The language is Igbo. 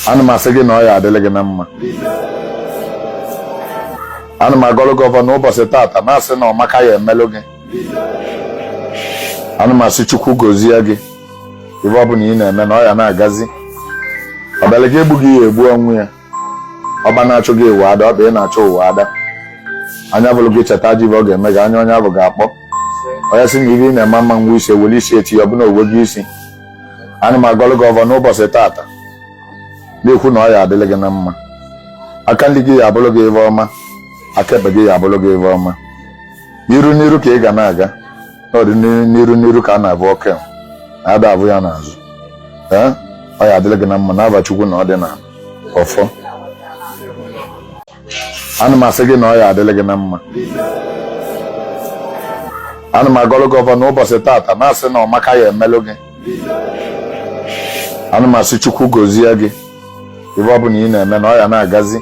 ana m asị gị na ọ ya adịla gị na mma. Ana m agọlụ gị ọfọ n'ụbọchị tata na-asị na ọmaka ya emelụ gị. Ana m asị Chukwu gọzie gị ife ọ bụla ị na-eme na ọ ya na-agazi. Ọbịala gị egbu gị ya egbu onwe ya. Ọba na-achụ gị ụwa ada, ọ bụ ị na-achọ ụwa ada. Anya bụlụ gị cheta ji ọ ga-eme gị, anya onye abụ ga-akpọ. Onye sị na ife ị na-eme mma ngwa isi eweli isi eti ya ọbụna owe gị isi. Ana m agọlụ gị ọfọ n'ụbọchị tata na-ekwu na ọ ya adịla gị na mma. Aka ndị gị ya abụlụ gị ife ọma, aka ekpe gị ya abụlụ gị ife ọma. N'iru n'iru ka ị ga na-aga, n'ọdị n'iru n'iru ka a na-abụ oke na-ada abụ ya n'azụ. Ọ ya adịla gị na mma n'aba Chukwu na ọ dị na ọfọ. Ana m asị gị na ọ ya adịla gị na mma. Ana m agọlụ gị ọfọ n'ụbọchị tata na-asị na ọmaka ya emelụ gị. Ana m asị Chukwu gọzie gị ife ọ bụla ị na-eme na ọ ya na-agazi.